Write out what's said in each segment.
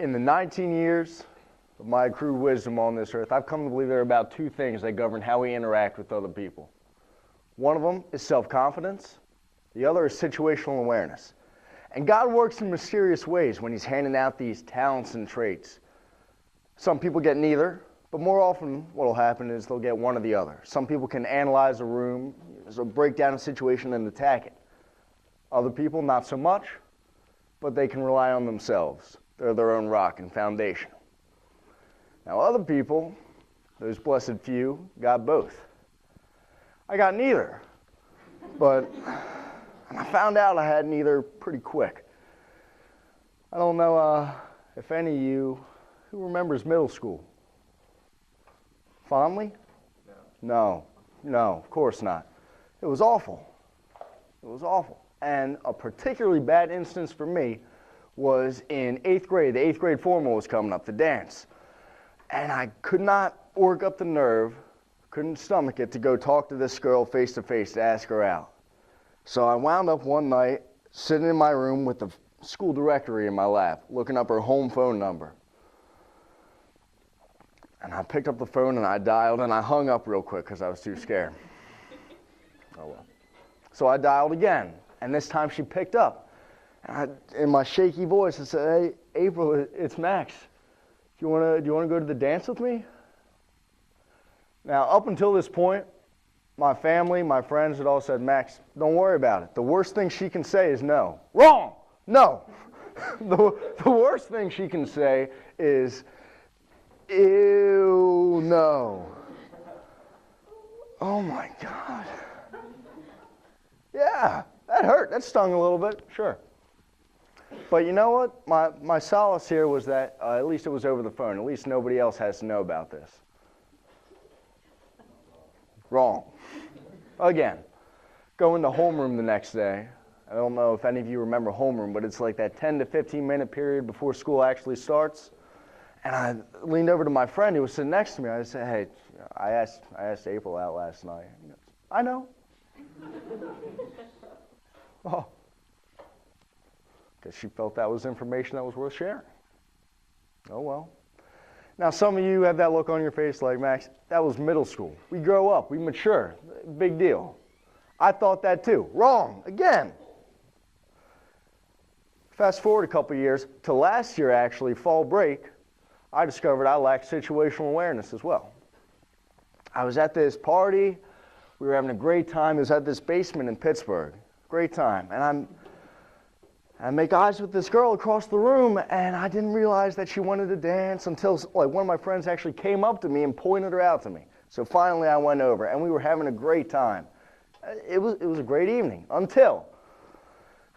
In the 19 years of my accrued wisdom on this earth, I've come to believe there are about two things that govern how we interact with other people. One of them is self-confidence. The other is situational awareness. And God works in mysterious ways when He's handing out these talents and traits. Some people get neither, but more often what will happen is they'll get one or the other. Some people can analyze a room, so break down a situation and attack it. Other people, not so much, but they can rely on themselves. They're their own rock and foundation. Now other people, those blessed few, got both. I got neither, but I found out I had neither pretty quick. I don't know if any of you, who remembers middle school? Fondly? No, of course not. It was awful. It was awful. And a particularly bad instance for me was in 8th grade. The 8th grade formal was coming up, the dance. And I could not work up the nerve, couldn't stomach it to go talk to this girl face to face to ask her out. So I wound up one night sitting in my room with the school directory in my lap, looking up her home phone number. And I picked up the phone and I dialed and I hung up real quick because I was too scared. Oh well. So I dialed again, and this time she picked up. And in my shaky voice, I said, "Hey, April, it's Max. Do you want to go to the dance with me?" Now, up until this point, my family, my friends had all said, "Max, don't worry about it. The worst thing she can say is no." Wrong! No! The worst thing she can say is, "Ew, no." Oh my God. Yeah, that hurt. That stung a little bit, sure. But you know what? My solace here was that at least it was over the phone. At least nobody else has to know about this. Wrong. Again, go into homeroom the next day. I don't know if any of you remember homeroom, but it's like that 10 to 15 minute period before school actually starts. And I leaned over to my friend who was sitting next to me. I said, "Hey, I asked April out last night." He goes, "I know." Oh. Because she felt that was information that was worth sharing. Oh well. Now some of you have that look on your face like, "Max, that was middle school. We grow up, we mature, big deal." I thought that too. Wrong, again. Fast forward a couple years to last year actually, fall break, I discovered I lacked situational awareness as well. I was at this party, we were having a great time. It was at this basement in Pittsburgh. Great time. And I make eyes with this girl across the room, and I didn't realize that she wanted to dance until like one of my friends actually came up to me and pointed her out to me. So finally I went over, and we were having a great time. It was a great evening until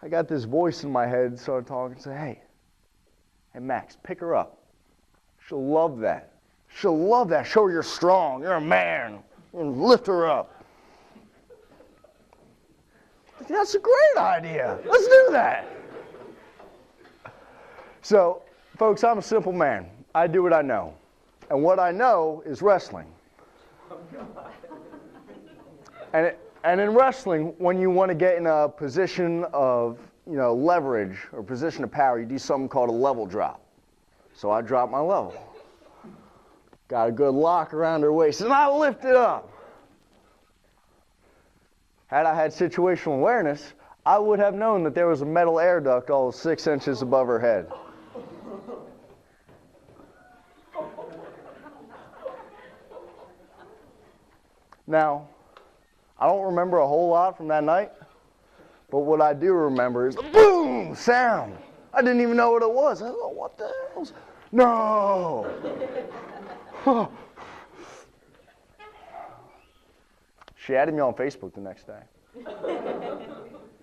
I got this voice in my head, started talking, and said, hey Max, pick her up. She'll love that. She'll love that. Show her you're strong. You're a man. And lift her up. That's a great idea. Let's do that. So, folks, I'm a simple man. I do what I know. And what I know is wrestling. And in wrestling, when you want to get in a position of, leverage or position of power, you do something called a level drop. So I dropped my level. Got a good lock around her waist, and I lift it up. Had I had situational awareness, I would have known that there was a metal air duct all 6 inches above her head. Now, I don't remember a whole lot from that night, but what I do remember is the boom sound. I didn't even know what it was. I thought, what the hell? No! She added me on Facebook the next day,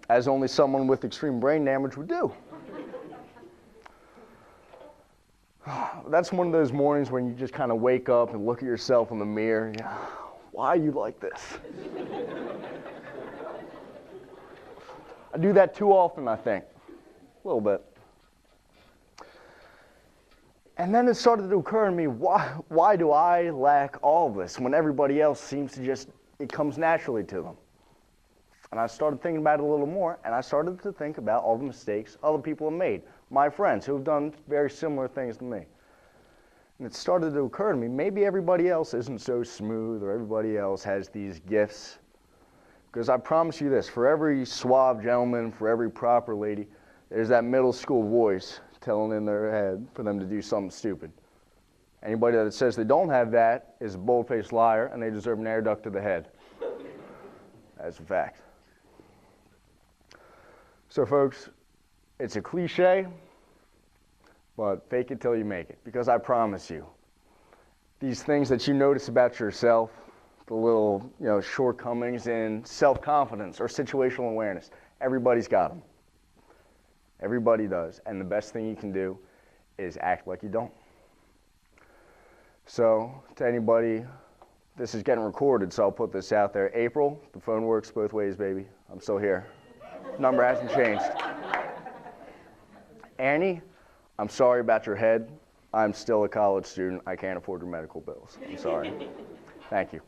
as only someone with extreme brain damage would do. That's one of those mornings when you just kind of wake up and look at yourself in the mirror. Why are you like this? I do that too often, I think. A little bit. And then it started to occur to me, why do I lack all of this when everybody else seems to just, it comes naturally to them? And I started thinking about it a little more, and I started to think about all the mistakes other people have made, my friends who have done very similar things to me. And it started to occur to me, maybe everybody else isn't so smooth, or everybody else has these gifts. Because I promise you this, for every suave gentleman, for every proper lady, there's that middle school voice telling in their head for them to do something stupid. Anybody that says they don't have that is a bold-faced liar, and they deserve an air duct to the head. That's a fact. So folks, it's a cliche, but fake it till you make it. Because I promise you, these things that you notice about yourself, the little shortcomings in self-confidence or situational awareness, everybody's got them. Everybody does. And the best thing you can do is act like you don't. So to anybody, this is getting recorded, so I'll put this out there. April, the phone works both ways, baby. I'm still here. Number hasn't changed. Annie, I'm sorry about your head. I'm still a college student. I can't afford your medical bills. I'm sorry. Thank you.